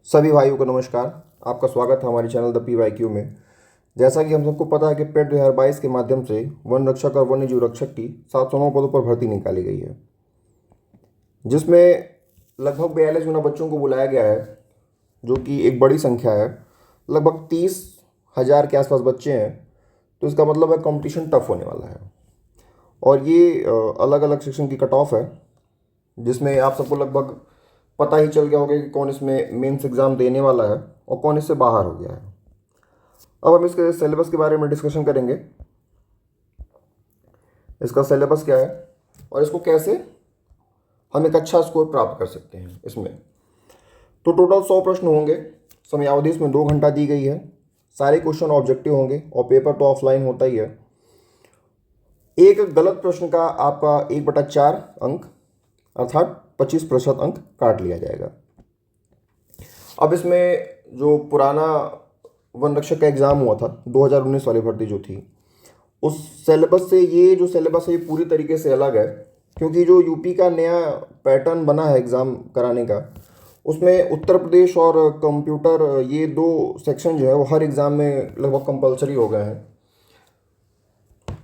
सभी भाइयों को नमस्कार। आपका स्वागत है हमारे चैनल द PYQ में। जैसा कि हम सबको पता है कि पेट 2022 के माध्यम से वन रक्षक और वन्य जीव रक्षक की 709 पदों पर भर्ती निकाली गई है, जिसमें लगभग 42 गुना बच्चों को बुलाया गया है, जो कि एक बड़ी संख्या है। लगभग 30,000 के आसपास बच्चे हैं, तो इसका मतलब है कंपटीशन टफ होने वाला है। और ये अलग अलग सेक्शन की कट ऑफ है, जिसमें आप सबको लगभग पता ही चल गया होगा कि कौन इसमें मेंस एग्ज़ाम देने वाला है और कौन इससे बाहर हो गया है। अब हम इसके सिलेबस के बारे में डिस्कशन करेंगे। इसका सिलेबस क्या है और इसको कैसे हम एक अच्छा स्कोर प्राप्त कर सकते हैं इसमें। तो टोटल 100 प्रश्न होंगे। समयावधि इसमें 2 घंटा दी गई है। सारे क्वेश्चन ऑब्जेक्टिव होंगे और पेपर तो ऑफलाइन होता ही है। एक गलत प्रश्न का आपका 1/4 अंक अर्थात 25% अंक काट लिया जाएगा। अब इसमें जो पुराना वन रक्षक का एग्ज़ाम हुआ था 2019 वाली भर्ती जो थी, उस सिलेबस से ये जो सिलेबस है ये पूरी तरीके से अलग है, क्योंकि जो यूपी का नया पैटर्न बना है एग्ज़ाम कराने का, उसमें उत्तर प्रदेश और कंप्यूटर ये दो सेक्शन जो है वो हर एग्ज़ाम में लगभग कंपलसरी हो गए हैं।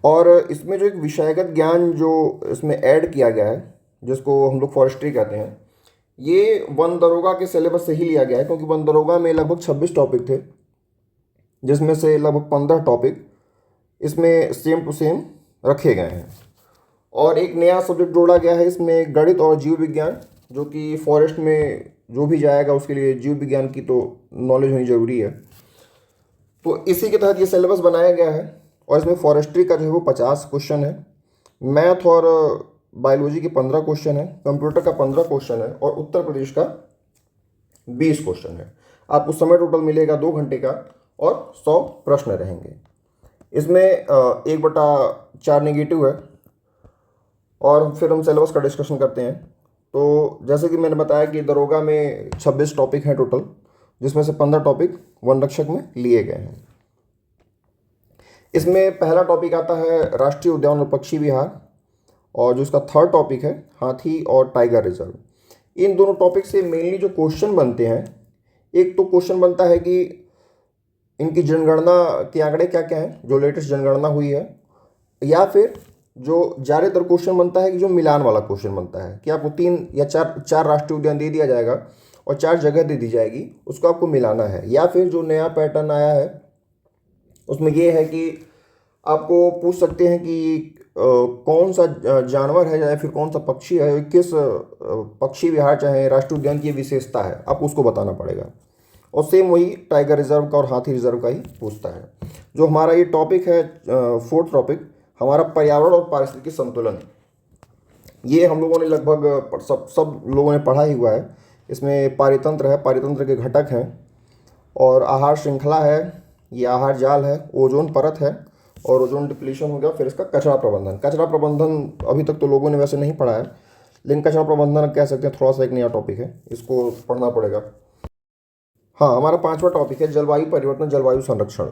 और इसमें जो एक विषयगत ज्ञान जो इसमें ऐड किया गया है, जिसको हम लोग फॉरेस्ट्री कहते हैं, ये वन दरोगा के सिलेबस से ही लिया गया है, क्योंकि वन दरोगा में लगभग 26 टॉपिक थे, जिसमें से लगभग 15 टॉपिक इसमें सेम टू सेम रखे गए हैं। और एक नया सब्जेक्ट जोड़ा गया है इसमें, गणित और जीव विज्ञान, जो कि फॉरेस्ट में जो भी जाएगा उसके लिए जीव विज्ञान की तो नॉलेज होनी ज़रूरी है। तो इसी के तहत ये सिलेबस बनाया गया है। और इसमें फॉरेस्ट्री का जो है वो 50 क्वेश्चन है, मैथ और बायोलॉजी के 15 क्वेश्चन है, कंप्यूटर का 15 क्वेश्चन है और उत्तर प्रदेश का 20 क्वेश्चन है। आपको समय टोटल मिलेगा 2 घंटे का और 100 प्रश्न रहेंगे। इसमें 1/4 नेगेटिव है। और फिर हम सिलेबस का डिस्कशन करते हैं। तो जैसे कि मैंने बताया कि दरोगा में 26 टॉपिक हैं टोटल, जिसमें से 15 टॉपिक वन रक्षक में लिए गए हैं। इसमें पहला टॉपिक आता है राष्ट्रीय उद्यान और पक्षी विहार, और जो इसका थर्ड टॉपिक है हाथी और टाइगर रिजर्व। इन दोनों टॉपिक से मेनली जो क्वेश्चन बनते हैं, एक तो क्वेश्चन बनता है कि इनकी जनगणना के आंकड़े क्या क्या हैं, जो लेटेस्ट जनगणना हुई है, या फिर जो ज़्यादातर क्वेश्चन बनता है कि जो मिलान वाला क्वेश्चन बनता है कि आपको 3 या 4 राष्ट्रीय उद्यान दे दिया जाएगा और 4 जगह दे दी जाएगी, उसको आपको मिलाना है। या फिर जो नया पैटर्न आया है उसमें ये है कि आपको पूछ सकते हैं कि कौन सा जानवर है या फिर कौन सा पक्षी है, किस पक्षी विहार चाहे राष्ट्रीय उद्यान की विशेषता है, आपको उसको बताना पड़ेगा। और सेम वही टाइगर रिजर्व का और हाथी रिजर्व का ही पूछता है। जो हमारा ये टॉपिक है, फोर्थ टॉपिक, हमारा पर्यावरण और पारिस्थितिकी संतुलन, ये हम लोगों ने लगभग सब लोगों ने पढ़ा ही हुआ है। इसमें पारितंत्र है, पारितंत्र के घटक हैं, और आहार श्रृंखला है, ये आहार जाल है, ओजोन परत है, और ओजोन डिप्लीशन हो गया। फिर इसका कचरा प्रबंधन। कचरा प्रबंधन अभी तक तो लोगों ने वैसे नहीं पढ़ा है, लेकिन कचरा प्रबंधन कह सकते हैं थोड़ा सा एक नया टॉपिक है, इसको पढ़ना पड़ेगा। हाँ, हमारा 5वां टॉपिक है जलवायु परिवर्तन, जलवायु संरक्षण।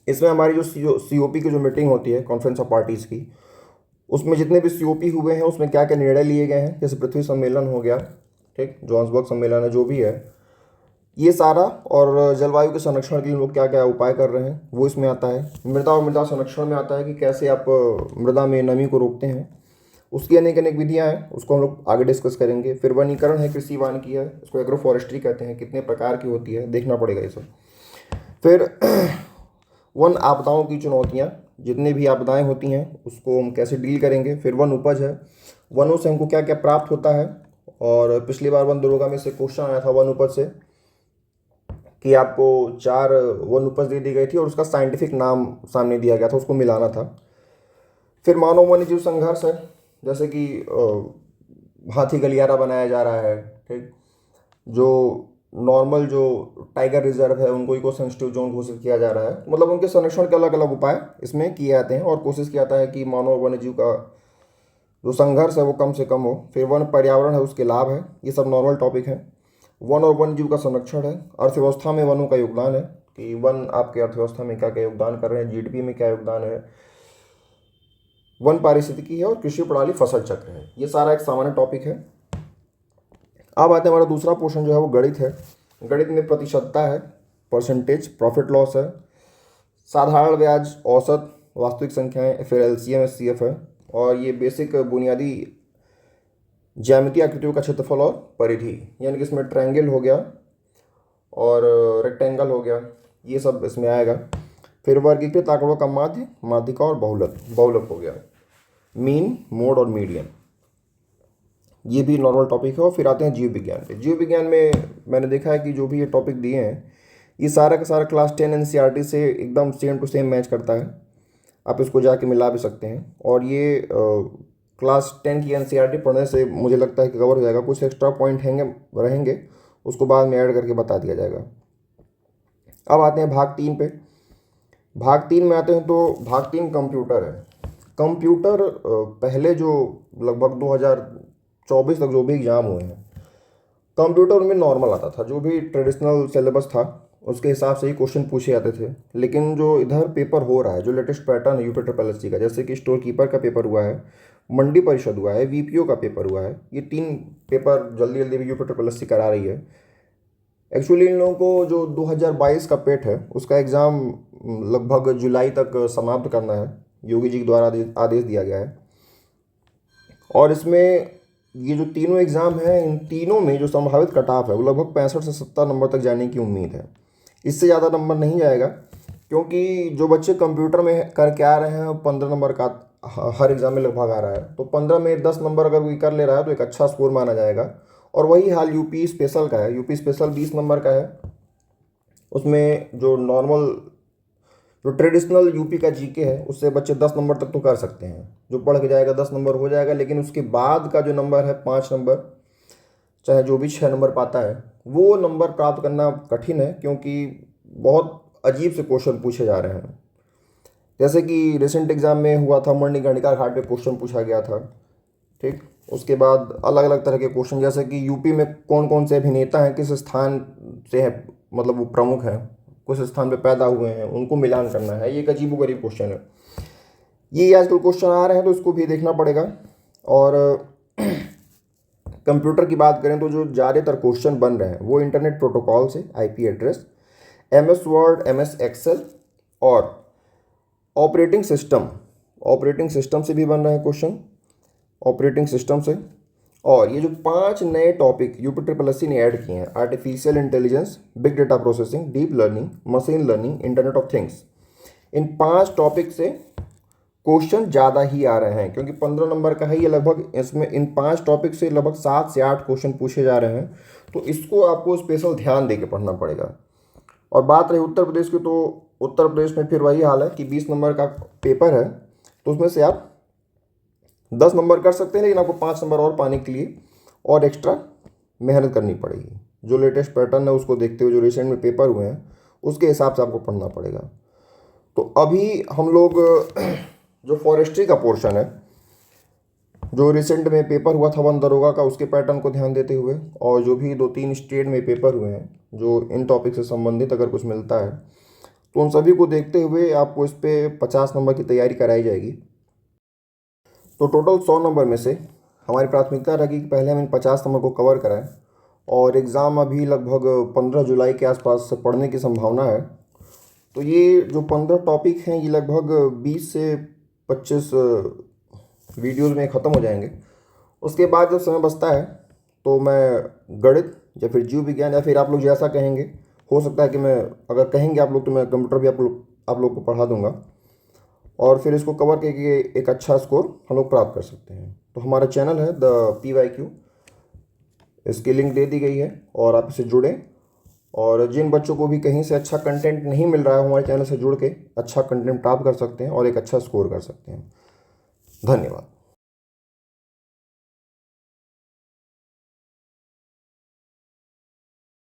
इसमें हमारी जो COP की जो मीटिंग होती है, कॉन्फ्रेंस ऑफ पार्टीज़ की, उसमें जितने भी COP हुए हैं उसमें क्या क्या निर्णय लिए गए हैं, जैसे पृथ्वी सम्मेलन हो गया, ठीक, जोहान्सबर्ग सम्मेलन है, जो भी है ये सारा, और जलवायु के संरक्षण के लिए लोग क्या क्या उपाय कर रहे हैं वो इसमें आता है। मृदा और मृदा संरक्षण में आता है कि कैसे आप मृदा में नमी को रोकते हैं, उसकी अनेक अनेक विधियाँ हैं, उसको हम लोग आगे डिस्कस करेंगे। फिर वनीकरण है, कृषि वानिकी है, इसको एग्रो फॉरेस्ट्री कहते हैं, कितने प्रकार की होती है देखना पड़ेगा ये सब। फिर वन आपदाओं की चुनौतियाँ, जितनी भी आपदाएं होती हैं उसको हम कैसे डील करेंगे। फिर वन उपज है, वनों से हमको क्या क्या प्राप्त होता है। और पिछली बार वन दरोगा में से क्वेश्चन आया था वन उपज से कि आपको 4 वन उपज दे दी गई थी और उसका साइंटिफिक नाम सामने दिया गया था, उसको मिलाना था। फिर मानव वन्य जीव संघर्ष है, जैसे कि हाथी गलियारा बनाया जा रहा है, ठीक, जो नॉर्मल जो टाइगर रिजर्व है उनको इको सेंसिटिव जोन घोषित किया जा रहा है। मतलब उनके संरक्षण के अलग अलग उपाय इसमें किए जाते हैं और कोशिश किया जाता है कि मानव वन्य जीव का जो संघर्ष है वो कम से कम हो। फिर वन पर्यावरण है, उसके लाभ है, ये सब नॉर्मल टॉपिक है। वन और वन्य जीव का संरक्षण है, अर्थव्यवस्था में वनों का योगदान है कि वन आपके अर्थव्यवस्था में क्या क्या योगदान कर रहे हैं, GDP में क्या योगदान है। वन पारिस्थितिकी है और कृषि प्रणाली फसल चक्र है, ये सारा एक सामान्य टॉपिक है। अब आते हैं हमारा दूसरा पोर्शन जो है वो गणित है। गणित में प्रतिशतता है, परसेंटेज, प्रॉफिट लॉस है, साधारण ब्याज, औसत, वास्तविक संख्याएं, फिर एलसीएम एचसीएफ है, और ये बेसिक बुनियादी ज्यामितीय आकृतियों का क्षेत्रफल और परिधि, यानी कि इसमें ट्रायंगल हो गया और रेक्टेंगल हो गया, ये सब इसमें आएगा। फिर वर्गीकृत आंकड़ों का माध्य, माध्यिका और बहुलक, बहुलक हो गया, मीन, मोड और मीडियन, ये भी नॉर्मल टॉपिक है। और फिर आते हैं जीव विज्ञान पे। जीव विज्ञान में मैंने देखा है कि जो भी ये टॉपिक दिए हैं ये सारा का सारा क्लास 10 एनसीईआरटी से एकदम सेम टू सेम मैच करता है। आप इसको जाके मिला भी सकते हैं, और ये क्लास 10 की एनसीईआरटी पढ़ने से मुझे लगता है कि कवर हो जाएगा। कुछ एक्स्ट्रा पॉइंट रहेंगे उसको बाद में ऐड करके बता दिया जाएगा। अब आते हैं भाग 3 पे। भाग 3 में आते हैं तो भाग 3 कंप्यूटर है। कंप्यूटर पहले जो लगभग 2024 तक जो भी एग्ज़ाम हुए हैं कंप्यूटर में नॉर्मल आता था, जो भी ट्रेडिशनल सिलेबस था उसके हिसाब से ही क्वेश्चन पूछे जाते थे। लेकिन जो इधर पेपर हो रहा है, जो लेटेस्ट पैटर्न है यूपी ट्रिपल एससी का, जैसे कि स्टोर कीपर का पेपर हुआ है, मंडी परिषद हुआ है, वीपीओ का पेपर हुआ है, ये 3 पेपर जल्दी जल्दी यूपी ट्रिपल एससी करा रही है। एक्चुअली इन लोगों को जो 2022 का पेट है उसका एग्ज़ाम लगभग जुलाई तक समाप्त करना है, योगी जी के द्वारा आदेश दिया गया है। और इसमें ये जो तीनों एग्ज़ाम हैं, इन तीनों में जो संभावित कट ऑफ है वो लगभग 65 से 70 नंबर तक जाने की उम्मीद है। इससे ज़्यादा नंबर नहीं जाएगा, क्योंकि जो बच्चे कंप्यूटर में करके आ रहे हैं 15 नंबर का हर एग्ज़ाम में लगभग आ रहा है, तो 15 में 10 नंबर अगर कोई कर ले रहा है तो एक अच्छा स्कोर माना जाएगा। और वही हाल यूपी स्पेशल का है। यूपी स्पेशल 20 नंबर का है, उसमें जो नॉर्मल जो ट्रेडिशनल यूपी का जीके है उससे बच्चे 10 नंबर तक तो कर सकते हैं, जो पढ़ के जाएगा 10 नंबर हो जाएगा। लेकिन उसके बाद का जो नंबर है 5 नंबर, चाहे जो भी 6 नंबर पाता है, वो नंबर प्राप्त करना कठिन है, क्योंकि बहुत अजीब से क्वेश्चन पूछे जा रहे हैं। जैसे कि रिसेंट एग्जाम में हुआ था, मणिकर्णिका घाट पे क्वेश्चन पूछा गया था, ठीक। उसके बाद अलग अलग तरह के क्वेश्चन, जैसे कि यूपी में कौन कौन से अभिनेता हैं, किस स्थान से है, मतलब वो प्रमुख हैं, किस स्थान पे पैदा हुए हैं, उनको मिलान करना है। ये एक अजीबोगरीब क्वेश्चन है। ये आजकल क्वेश्चन आ रहे हैं तो इसको भी देखना पड़ेगा। और कंप्यूटर की बात करें तो जो ज़्यादातर क्वेश्चन बन रहे हैं वो इंटरनेट प्रोटोकॉल से, IP address, MS Word, MS Excel और ऑपरेटिंग सिस्टम से भी बन रहे हैं क्वेश्चन, ऑपरेटिंग सिस्टम से। और ये जो 5 नए टॉपिक यूपी ट्रिपल एससी ने ऐड किए हैं, artificial intelligence, big data processing, deep learning, machine learning, internet of things, in 5 topic से क्वेश्चन ज़्यादा ही आ रहे हैं, क्योंकि 15 नंबर का है ये। लगभग इसमें इन 5 टॉपिक से लगभग 7 से 8 क्वेश्चन पूछे जा रहे हैं, तो इसको आपको स्पेशल ध्यान दे के पढ़ना पड़ेगा। और बात रही उत्तर प्रदेश की, तो उत्तर प्रदेश में फिर वही हाल है कि 20 नंबर का पेपर है, तो उसमें से आप 10 नंबर कर सकते हैं, लेकिन आपको 5 नंबर और पाने के लिए और एक्स्ट्रा मेहनत करनी पड़ेगी। जो लेटेस्ट पैटर्न है उसको देखते हुए, जो रिसेंट में पेपर हुए हैं उसके हिसाब से आपको पढ़ना पड़ेगा। तो अभी हम लोग जो फॉरेस्ट्री का पोर्शन है, जो रिसेंट में पेपर हुआ था वन दरोगा का, उसके पैटर्न को ध्यान देते हुए, और जो भी 2-3 स्टेट में पेपर हुए हैं जो इन टॉपिक से संबंधित अगर कुछ मिलता है, तो उन सभी को देखते हुए आपको इस पर 50 नंबर की तैयारी कराई जाएगी। तो टोटल 100 नंबर में से हमारी प्राथमिकता रहेगी कि पहले हम इन 50 नंबर को कवर कराएं, और एग्ज़ाम अभी लगभग 15 जुलाई के आसपास से पढ़ने की संभावना है। तो ये जो 15 टॉपिक हैं ये लगभग 20 से 25 वीडियोज़ में ख़त्म हो जाएंगे। उसके बाद जब समय बचता है तो मैं गणित या फिर जीव विज्ञान, या फिर आप लोग जैसा कहेंगे, हो सकता है कि मैं, अगर कहेंगे आप लोग तो मैं कंप्यूटर भी आप लोग को पढ़ा दूंगा, और फिर इसको कवर करके एक अच्छा स्कोर हम लोग प्राप्त कर सकते हैं। तो हमारा चैनल है द PYQ, इसकी लिंक दे दी गई है, और आप इससे जुड़ें। और जिन बच्चों को भी कहीं से अच्छा कंटेंट नहीं मिल रहा है, हमारे चैनल से जुड़ के अच्छा कंटेंट प्राप्त कर सकते हैं और एक अच्छा स्कोर कर सकते हैं। धन्यवाद।